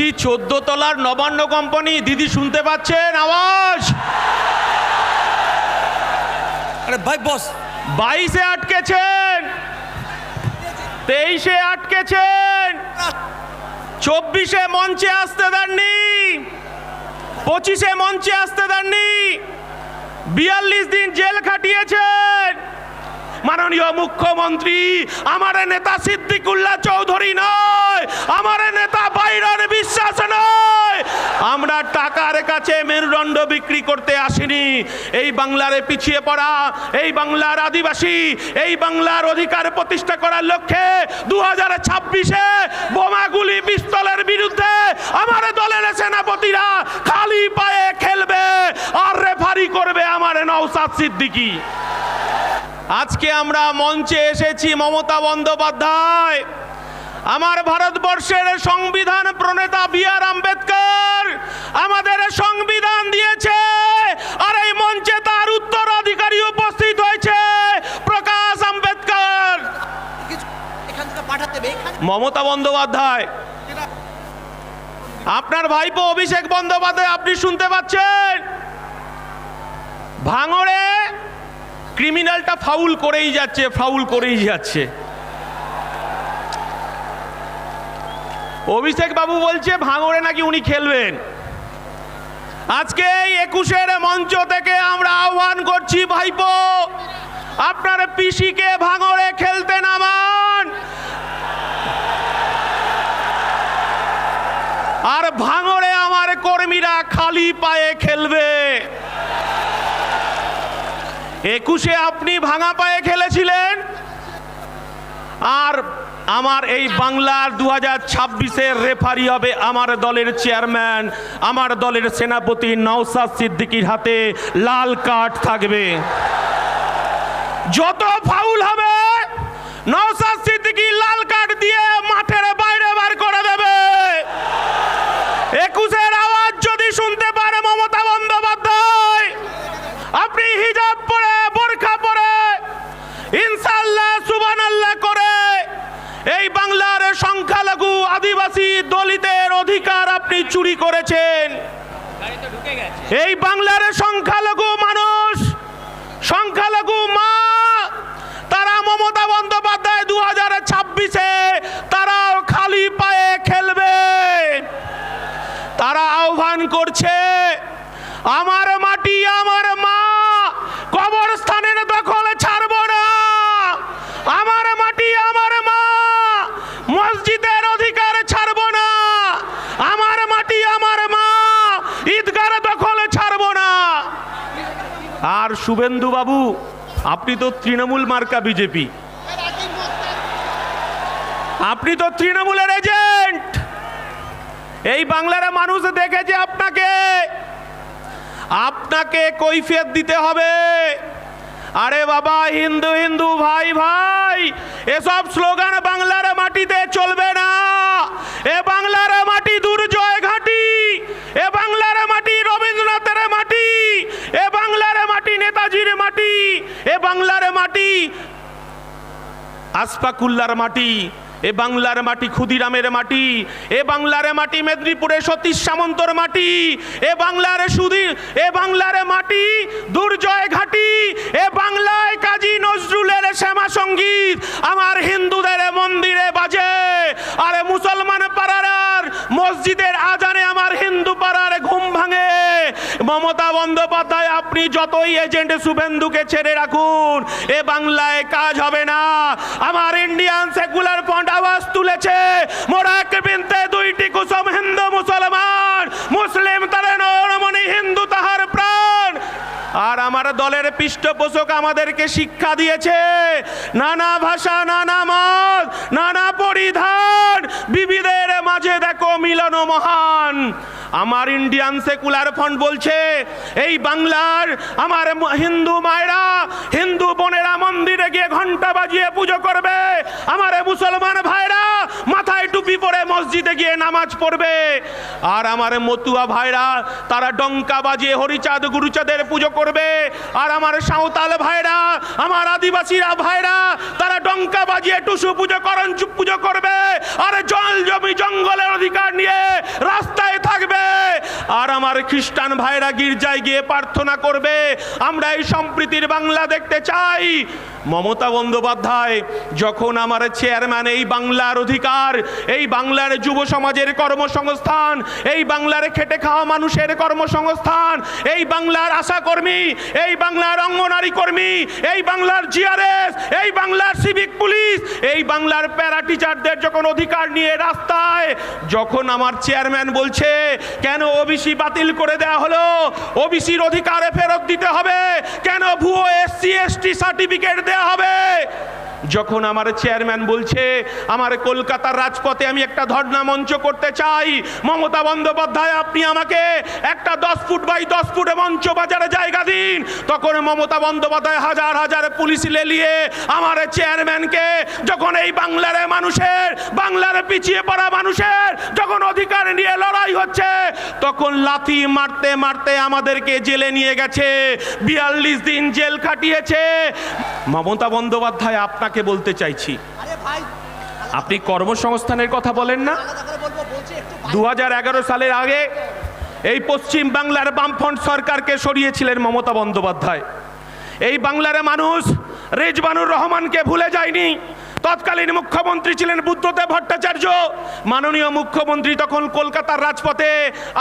বলছি 14 তলার নবান্ন কোম্পানি, দিদি শুনতে পাচ্ছেন আওয়াজ? আরে ভাই বস, 22-এ আটকেছেন, 23-এ আটকেছেন, 24-এ মঞ্চে আসতে দেননি, 25-এ মঞ্চে আসতে দেননি, 42 দিন জেল খাটিয়েছেন। মাননীয় মুখ্যমন্ত্রী, আমার নেতা সিদ্দিকুল্লাহ চৌধুরী নয়, আমার নেতা বাইরন বিশ্বাস নয়। আমরা টাকার কাছে মেরুদণ্ড বিক্রি করতে আসিনি। এই বাংলার পিছিয়ে পড়া, এই বাংলার আদিবাসী, এই বাংলার অধিকার প্রতিষ্ঠা করার লক্ষ্যে 2026-এ বোমাগুলি পিস্তলের বিরুদ্ধে আমার দলের সেনাপতিরা খালি পায়ে খেলবে আর রেফারি করবে আমার নওশাদ সিদ্দিকী। আজকে আমরা মঞ্চে এসেছি মমতা বন্দ্যোপাধ্যায়, আমার ভারতবর্ষের সংবিধান প্রণেতা বি.আর. আম্বেদকর আমাদের সংবিধান দিয়েছে, আর এই মঞ্চে তার উত্তরাধিকারী উপস্থিত হয়েছে প্রকাশ আম্বেদকর। মমতা বন্দ্যোপাধ্যায়, আপনার ভাইপো অভিষেক বন্দ্যোপাধ্যায়, আপনি শুনতে পাচ্ছেন? ভাঙড়ে ক্রিমিনালটা ফাউল করেই যাচ্ছে, ফাউল করেই যাচ্ছে। অভিষেক বাবু বলছে ভাঙড়ে নাকি উনি খেলবেন। আজকে এই 21-এর মঞ্চ থেকে আমরা আহ্বান করছি, ভাইপো আপনার পিসিকে ভাঙড়ে খেলতে নামান, আর ভাঙড়ে আমার কর্মীরা খালি পায়ে খেলবে। 21-এ আপনি ভাঙা পায়ে খেলেছিলেন, আর আমার এই বাংলার 2026-এর রেফারি হবে আমার দলের চেয়ারম্যান, আমার দলের সেনাপতি নওশাদ সিদ্দিকীর হাতে লাল কার্ড থাকবে। যত ফাউল হবে নওশাদ সিদ্দিকী লাল কার্ড দিয়ে মাঠের বাইরে বার করে দেবে। 21-এর আওয়াজ যদি শুনতে পারে মমতা বন্দ্যোপাধ্যায়, আপনি হিজাব পরে, বোরখা পরে, ইনশাআল্লাহ সুবহানাল্লাহ করে এই বাংলার সংখ্যালঘু আদিবাসী দলিতের অধিকার আপনি চুরি করেছেন। এই বাংলার সংখ্যালঘু মানুষ, সংখ্যালঘু মা, তারা মমতা বন্দ্যোপাধ্যায় 2026-এ তারাও খালি পায়ে খেলবে। তারা আহ্বান করছে, আমার মাটি আমার মা, কবরস্থানের দখল ছাড়ব না। আমার মাটি আমার মা, মসজিদের অধিকার ছাড়ব না। আমার মাটি আমার মা, ঈদগার দখল ছাড়ব না। আর শুভেন্দু বাবু, আপনি তো তৃণমূল মার্কা বিজেপি, আপনি তো তৃণমূলের এজেন্ট। এই বাংলার মানুষ দেখেছে আপনাকে, আপনাকে কৈফিয়ত দিতে হবে। আরে বাবা, হিন্দু হিন্দু, ভাই ভাই, এসব স্লোগান বাংলার মাটিতে চলবে না। এ বাংলার মাটি দুর্জয় ঘাঁটি, এ বাংলার মাটি রবীন্দ্রনাথের মাটি, এ বাংলার মাটি নেতাজির মাটি, এ বাংলার মাটি আশফাকুল্লাহর মাটি, এ বাংলার মাটি ক্ষুদিরামের মাটি, এ বাংলার মাটি মেদিনীপুরে সতীশ সামন্তর মাটি, এ বাংলার এ বাংলার মাটি দুর্জয় ঘাটি, এ বাংলায় কাজী নজরুলের শ্যামা সঙ্গীত আমার হিন্দুদের মন্দিরে বাজে, আর মুসলমান পাড়ার মসজিদের আজানে আমার হিন্দু পাড়ার ঘুম ভাঙে। মমতা বন্দ্যোপাধ্যায়, আপনি যতই এজেন্ট শুভেন্দুকে ছেড়ে রাখুন, এ বাংলায় কাজ হবে না। আমার ইন্ডিয়ান সেকুলার ফ্রন্ট আওয়াজ তুলেছে, মোরা এক বিনতে দুইটি কুসুম, হিন্দু মুসলমান, মুসলিম তারে নরমণি, হিন্দু তাহার প্রাণ। আর আমার দলের পৃষ্ঠপোষক আমাদেরকে শিক্ষা দিয়েছে, নানা ভাষা, নানা মত, নানা পরিধান, বিবিধের মাঝে দেখো মিলন মহান। আমার ইন্ডিয়ান সেকুলার ফ্রন্ট বলছে, এই বাংলার আমার হিন্দু মায়েরা, হিন্দু বোনেরা মন্দিরে গিয়ে ঘন্টা বাজিয়ে পুজো করবে, আমার মুসলমান ভাইরা মাথায় টুপি পরে মসজিদে গিয়ে নামাজ পড়বে, আর আমার মতুয়া ভাইরা তারা ডঙ্কা বাজিয়ে হরিচাঁদ গুরুচাঁদের পুজো করবে, আর আমার সাঁওতাল ভাইরা, আমার আদিবাসীরা ভাইরা তারা ডঙ্কা বাজিয়ে টুসু পুজো, করঞ্চুপ পুজো করবে, আর জল জমি জঙ্গলের অধিকার নিয়ে আমার খ্রিস্টান ভাইরা গির্জায় গিয়ে প্রার্থনা করবে। আমরা এই সম্প্রীতির বাংলা দেখতে চাই। মমতা বন্দ্যোপাধ্যায় যখন আমার চেয়ারম্যান, এই বাংলার অধিকার, এই বাংলার যুব সমাজের কর্মসংস্থান, এই বাংলার খেটে খাওয়া মানুষের কর্মসংস্থান, এই বাংলার আশাকর্মী, এই বাংলার অঙ্গনারী কর্মী, এই বাংলার জিআরএস, এই বাংলার সিভিক পুলিশ, এই বাংলার প্যারা টিচারদের যখন অধিকার নিয়ে রাস্তায়, যখন আমার চেয়ারম্যান বলছে কেন ওবিসি বাতিল করে দেওয়া হলো, ওবিসির অধিকারে ফেরত দিতে হবে, কেন ভুয়ো এসসি এসটি সার্টিফিকেট দেওয়া হবে, যখন আমার চেয়ারম্যান বলছে আমার কলকাতার রাজপথে আমি একটা ধর্ণা মঞ্চ করতে চাই, মমতা বন্দ্যোপাধ্যায় আপনি আমাকে একটা 10 ফুট বাই 10 ফুটে মঞ্চ বাজারে জায়গা দিন, তখন মমতা বন্দ্যোপাধ্যায় হাজার হাজার পুলিশ লেলিয়ে আমার চেয়ারম্যানকে, যখন এই বাংলার মানুষের, বাংলার পিছিয়ে পড়া মানুষের যখন অধিকার নিয়ে লড়াই হচ্ছে, তখন লাথি মারতে মারতে আমাদেরকে জেলে নিয়ে গেছে, 42 দিন জেল খাটিয়েছে। মমতা বন্দ্যোপাধ্যায় আপনাকে বলতে চাইছি, আপনি কর্মসংস্থানের কথা বলেন না? 2011 সালের আগে এই পশ্চিম বাংলার বামফ্রন্ট সরকারকে সরিয়েছিলেন মমতা বন্দ্যোপাধ্যায়। এই বাংলার মানুষ রেজবানুর রহমানকে ভুলে যায়নি। তৎকালীন মুখ্যমন্ত্রী ছিলেন বুদ্ধদেব ভট্টাচার্য। মাননীয় মুখ্যমন্ত্রী তখন কলকাতার রাজপথে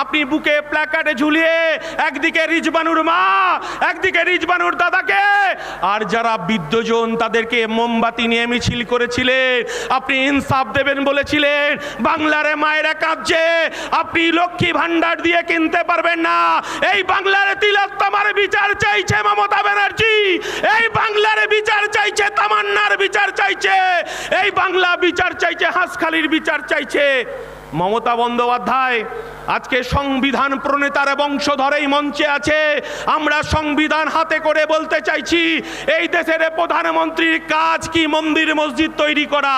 আপনি বুকে প্ল্যাকার্ডে ঝুলিয়ে একদিকে রিজবানুর মা, একদিকে রিজবানুর দাদাকে, আর যারা বৃদ্ধজন তাদেরকে মোমবাতি নিয়ে মিছিল করেছিলেন। আপনি ইনসাফ দেবেন বলেছিলেন। বাংলার মায়েরা কাঁদছে, আপনি লক্ষ্মী ভান্ডার দিয়ে কিনতে পারবেন না। এই বাংলার তিলোত্তমার বিচার চাইছে মমতা ব্যানার্জি, এই বাংলার বিচার চাইছে, তামান্নার বিচার চাইছে, এই বাংলা বিচার চাইছে, হাঁসখালির বিচার চাইছে। মমতা বন্দ্যোপাধ্যায় আজকে সংবিধান প্রণেতার বংশধরেই মঞ্চে আছে। আমরা সংবিধান হাতে করে বলতে চাইছি, এই দেশের প্রধানমন্ত্রীর কাজ কি মন্দির মসজিদ তৈরি করা?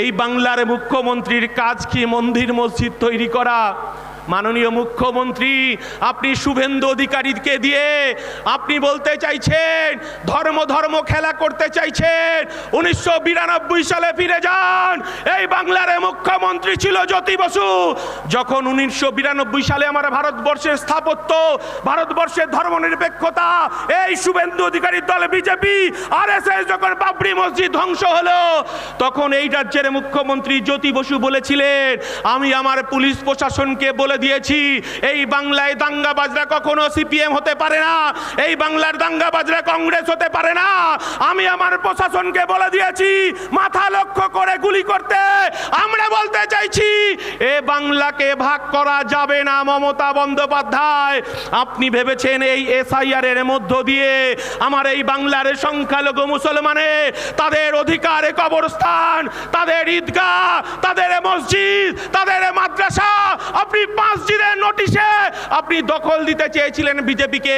এই বাংলার মুখ্যমন্ত্রীর কাজ কি মন্দির মসজিদ তৈরি করা? মাননীয় মুখ্যমন্ত্রী আপনি শুভেন্দু অধিকারীকে দিয়ে আপনি বলতে চাইছেন ধর্ম ধর্ম খেলা করতে চাইছেন। 1992 সালে ফিরে যান। এই বাংলার মুখ্যমন্ত্রী ছিল জ্যোতি বসু। যখন 1992 সালে আমার ভারতবর্ষের স্থাপত্য, ভারতবর্ষের ধর্মনিরপেক্ষতা, এই শুভেন্দু অধিকারীর দল বিজেপি আরএসএস যখন বাবরি মসজিদ ধ্বংস হলো, তখন এই রাজ্যের মুখ্যমন্ত্রী জ্যোতি বসু বলেছিলেন আমি আমার পুলিশ প্রশাসনকে বলে দিয়েছি এই বাংলায় দাঙ্গাবাজরা কখনো সিপিএম হতে পারে না, এই বাংলার দাঙ্গাবাজরা কংগ্রেস হতে পারে না। আমি আমার প্রশাসনকে বলে দিয়েছি মাথা লক্ষ্য করে গুলি করতে। আমরা বলতে চাইছি এ বাংলাকে ভাগ করা যাবে না। মমতা বন্দ্যোপাধ্যায় আপনি ভেবেছেন এই এসআইআর এর মধ্য দিয়ে আমার এই বাংলার সংখ্যালঘু মুসলমানের তাদের অধিকারে কবরস্থান, তাদের ঈদগাহ, তাদের মসজিদ, তাদের মাদ্রাসা আপনি 5 দিনের নোটিশে আপনি দখল দিতে চেয়েছিলেন বিজেপিকে।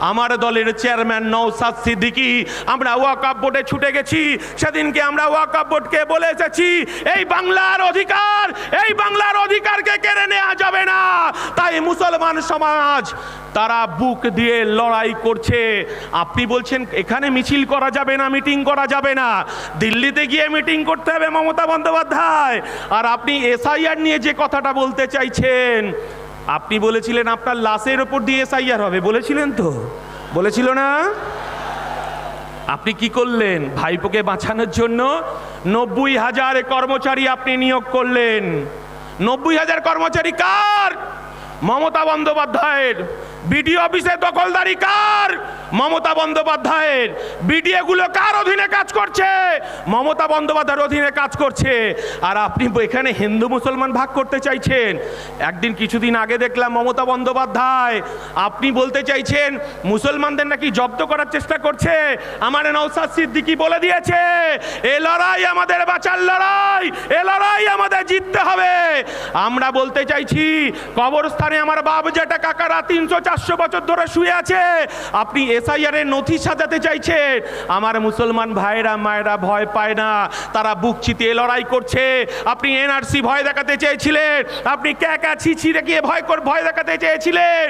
আমার দলের চেয়ারম্যান নওশাদ সিদ্দিকী আমরা ওয়াকফ বোর্ডে ছুটে গেছি। সেদিনকে আমরা ওয়াকফ বোর্ডকে বলে এসেছি এই বাংলার অধিকার, এই বাংলার অধিকারকে কেড়ে নেওয়া যাবে না। তাই মুসলমান সমাজ তারা বুক দিয়ে লড়াই করছে। আপনি বলছেন এখানে মিছিল করা যাবে না, মিটিং করা যাবে না, দিল্লিতে গিয়ে মিটিং করতে হবে মমতা বন্দ্যোপাধ্যায়। আর আপনি এসআইআর নিয়ে যে কথাটা বলতে চাইছেন, আপনি বলেছিলেন আপনার লাশের উপর দিয়ে এসআইআর হবে, বলেছিলেন তো? বলেছিল না? আপনি কি করলেন? ভাইপোকে বাঁচানোর জন্য 90,000 কর্মচারী আপনি নিয়োগ করলেন। 90,000 কর্মচারী কার? মমতা বন্দ্যোপাধ্যায়ের। বিডিও অফিসে দখলদারি কার? মমতা বন্দ্যোপাধ্যায়ের। বিডিও গুলো কার অধীনে কাজ করছে? মমতা বন্দ্যোপাধ্যায়ের অধীনে কাজ করছে। আর আপনি এখানে হিন্দু মুসলমান ভাগ করতে চাইছেন। একদিন কিছুদিন আগে দেখলাম মমতা বন্দ্যোপাধ্যায় আপনি বলতে চাইছেন মুসলমানদের নাকি জব্দ করার চেষ্টা করছে। আমার নওশাদ সিদ্দিকী বলে দিয়েছে এ লড়াই আমাদের বাঁচার লড়াই, এ লড়াই আমাদের জিততে হবে। আমরা বলতে চাইছি কবরস্থানে আমার বাপ জেঠা কাকারা 300-400 বছর ধরে শুয়ে আছে। আপনি এসআইআর এর নথি সাজাতে চাইছেন। আমার মুসলমান ভাইরা মায়েরা ভয় পায় না, তারা বুক চিতিয়ে লড়াই করছে। আপনি এনআরসি ভয় দেখাতে চেয়েছিলেন, আপনি ক্যাকা ছিছি রেখে ভয় দেখাতে চেয়েছিলেন,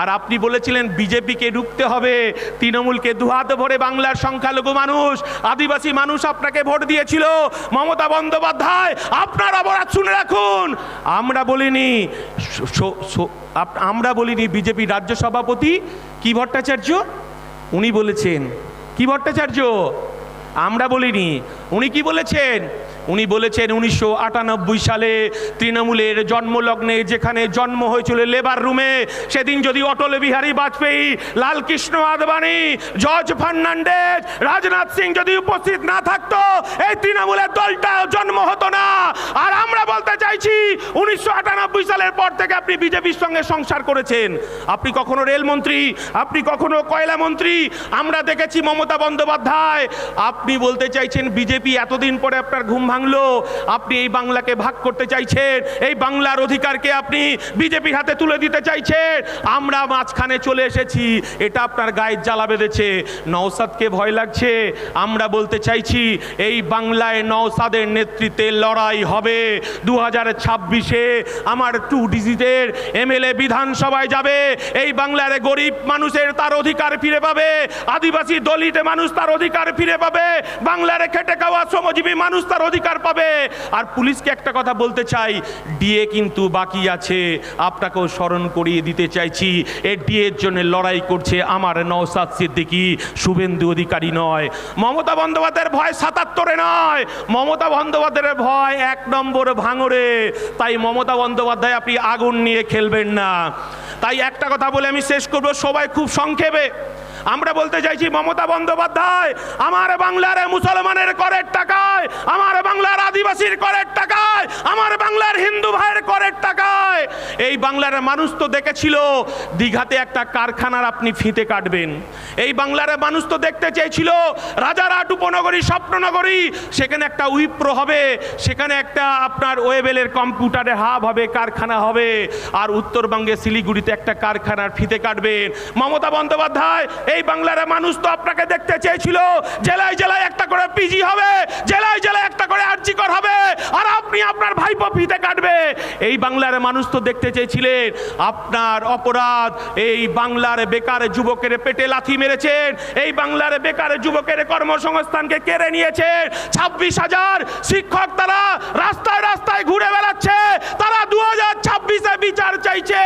আর আপনি বলেছিলেন বিজেপিকে রুখতে হবে, তৃণমূলকে দুহাত ভরে বাংলার সংখ্যালঘু মানুষ আদিবাসী মানুষ আপনাকে ভোট দিয়েছিল। মমতা বন্দ্যোপাধ্যায় আপনার অপরাধ শুনে রাখুন, আমরা বলিনি বিজেপি রাজ্য সভাপতি কি ভট্টাচার্য, উনি বলেছেন কি ভট্টাচার্য, আমরা বলিনি। উনি কি বলেছেন? উনি বলেছেন 1998 সালে তৃণমূলের জন্মলগ্নে যেখানে জন্ম হয়েছিল লেবার রুমে, সেদিন যদি অটল বিহারী বাজপেয়ী, লালকৃষ্ণ আদবানি, জর্জ ফার্নান্ডেজ, রাজনাথ সিং যদি উপস্থিত না থাকতো, এই তৃণমূলের দলটা জন্ম হতো না। আর আমরা বলতে চাইছি 1998 সালের পর থেকে আপনি বিজেপির সঙ্গে সংসার করেছেন। আপনি কখনো রেলমন্ত্রী, আপনি কখনো কয়লা মন্ত্রী, আমরা দেখেছি মমতা বন্দ্যোপাধ্যায়। আপনি বলতে চাইছেন বিজেপি এতদিন পরে আপনার ঘুম ভাঙলো, আপনি এই বাংলাকে ভাগ করতে চাইছেন, এই বাংলার অধিকারকে আপনি বিজেপির হাতে তুলে দিতে চাইছেন। আমরা মাঝখানে চলে এসেছি, এটা আপনার গায়ে জ্বালা বেঁধেছে। নওশাদকে ভয় লাগছে। আমরা বলতে চাইছি এই বাংলায় নওশাদের নেতৃত্বে লড়াই হবে। 2026-এ আমার 2 ডিজিটের এমএলএ বিধানসভায় যাবে। এই বাংলার গরিব মানুষের তার অধিকার ফিরে পাবে, আদিবাসী দলিত মানুষ তার অধিকার ফিরে পাবে, বাংলার খেটে খাওয়া শ্রমজীবী মানুষ তার অধিকার পাবে। আর পুলিশকে একটা কথা বলতে চাই, ডিএ কিন্তু বাকি আছে, আপনাকেও স্মরণ করিয়ে দিতে চাইছি। এই ডিএর জন্য লড়াই করছে আমার নওশাদ সিদ্দিকী, শুভেন্দু অধিকারী নয়। মমতা বন্দ্যোপাধ্যায়ের ভয় 77-এ নয়, মমতা বন্দ্যোপাধ্যায়ের ভয় 1 নম্বর ভাঙড়ে। তাই মমতা বন্দ্যোপাধ্যায় আপনি আগুন নিয়ে খেলবেন না। তাই একটা কথা বলে আমি শেষ করব, সবাই খুব সংক্ষেপে। আমরা বলতে চাইছি মমতা বন্দ্যোপাধ্যায়, আমার বাংলার মুসলমানের করের টাকায়, আমার বাংলার আদিবাসীর করের টাকায়, আমার বাংলার হিন্দু ভাইয়ের করের টাকায় এই বাংলার মানুষ তো দেখেছিল দীঘাতে একটা কারখানার আপনি ফিতে কাটবেন। এই বাংলার মানুষ তো দেখতে চেয়েছিল রাজারহাট উপনগরী, স্বপ্ননগরী, সেখানে একটা উইপ্রো হবে, সেখানে একটা আপনার ওয়েবেলের কম্পিউটারের হাব হবে, কারখানা হবে। আর উত্তরবঙ্গে শিলিগুড়িতে একটা কারখানার ফিতে কাটবেন। মমতা বন্দ্যোপাধ্যায়, এই বাংলার মানুষ তো আপনাকে দেখতে চেয়েছিল জেলায় জেলায় একটা করে পিজি হবে, জেলায় জেলায় একটা করে আরজিকর হবে, আর আপনি আপনার ভাইপো ফিতে কাটবে। এই বাংলার মানুষ তো দেখতে চেয়েছিলেন আপনার অপরাধ, এই বাংলার বেকার যুবকের পেটে লাথি মেরেছেন, এই বাংলার বেকার যুবকের কর্মসংস্থানকে কেড়ে নিয়েছেন। 26,000 শিক্ষক তারা রাস্তায় রাস্তায় ঘুরে বেড়াচ্ছে, তারা 2026-এ বিচার চাইছে।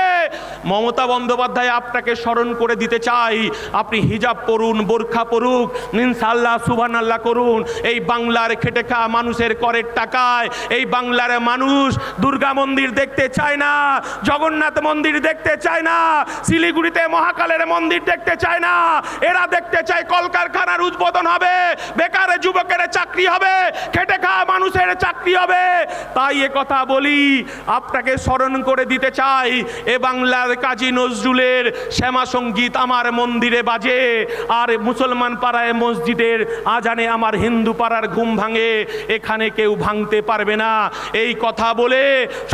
মমতা বন্দ্যোপাধ্যায় আপনাকে স্মরণ করে দিতে চাই, আপনি হিজাব পরুন, বোরখা পরুক, ইনশাআল্লাহ সুবহানাল্লাহ করুন। এই বাংলার খেটে খাওয়া মানুষের করের টাকায় এই বাংলার মানুষ দুর্গা মন্দির দেখতে চায় না, জগন্নাথ মন্দির দেখতে চায় না, শিলিগুড়িতে মহাকালের মন্দির দেখতে চায় না। এরা দেখতে চায় কলকারখানার উদ্বোধন হবে, বেকার যুবকের চাকরি হবে, খেটে খাওয়া মানুষের চাকরি হবে। তাই এ কথা বলি, আপনাকে স্মরণ করে দিতে চাই, এ বাংলার কাজী নজরুলের শ্যামা সঙ্গীত আমার মন্দিরে বাজে, আর মুসলমান পাড়ায় মসজিদের আজানে আমার হিন্দু পাড়ার ঘুম ভাঙে, এখানে কেউ ভাঙতে পারবে না। এই কথা বলে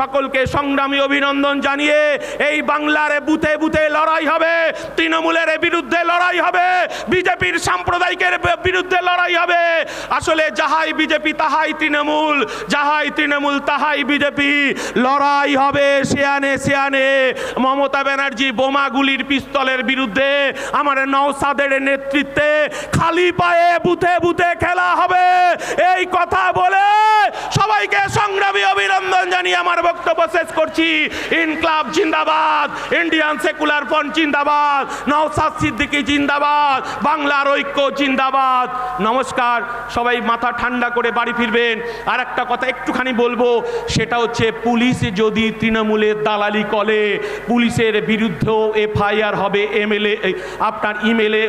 সকলকে সংগ্রামী অভিনন্দন জানিয়ে এই বাংলার বুথে বুথে লড়াই হবে, তৃণমূলের বিরুদ্ধে লড়াই হবে, বিজেপির সাম্প্রদায়িকের বিরুদ্ধে লড়াই হবে। আসলে যাহাই বিজেপি তাহাই তৃণমূল, যাহাই তৃণমূল তাহাই বিজেপি। লড়াই হবে সেয়ানে সেয়ানে। মমতা ব্যানার্জি বোমাগুলির পিস্তলের বিরুদ্ধে আমার নওশাদের নেতৃত্বে খালি পায়ে বুথে বুথে খেলা হবে। এই কথা বলে সবাইকে সংগ্রামী অভিনন্দন জানিয়ে আমার বক্তব্য শেষ করছি। ইনকলাব জিন্দাবাদ, ইন্ডিয়ান সেকুলার ফ্রন্ট জিন্দাবাদ, নওশাদ সিদ্দিকী জিন্দাবাদ, বাংলার ঐক্য জিন্দাবাদ। নমস্কার, সবাই মাথা ঠান্ডা করে বাড়ি ফিরবেন। আর একটা কথা একটুখানি বলবো, সেটা হচ্ছে পুলিশ যদি তৃণমূলের দালালি করে, পুলিশের বিরুদ্ধেও এফআইআর হবে, আপনার ইমেলে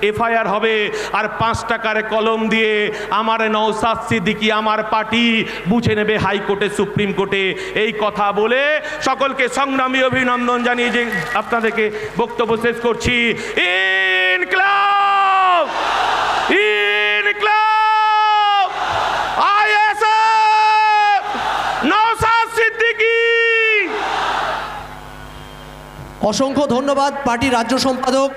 এফআইআর হবে। আর 5 টাকার কলম দিয়ে আমার নওশাদ সিদ্দিকী আমার পার্টি বুঝে নেবে হাইকোর্টে, সুপ্রিম কোর্টে। এই কথা বলে সকলকে সংগ্রামী অভিনন্দন জানিয়ে যে আপনাদেরকে বক্তব্য শেষ করছি। ইনকলাব, ইনকলাব, আইএসএফ, নওশাদ সিদ্দিকী। অসংখ্য ধন্যবাদ পার্টির রাজ্য সম্পাদক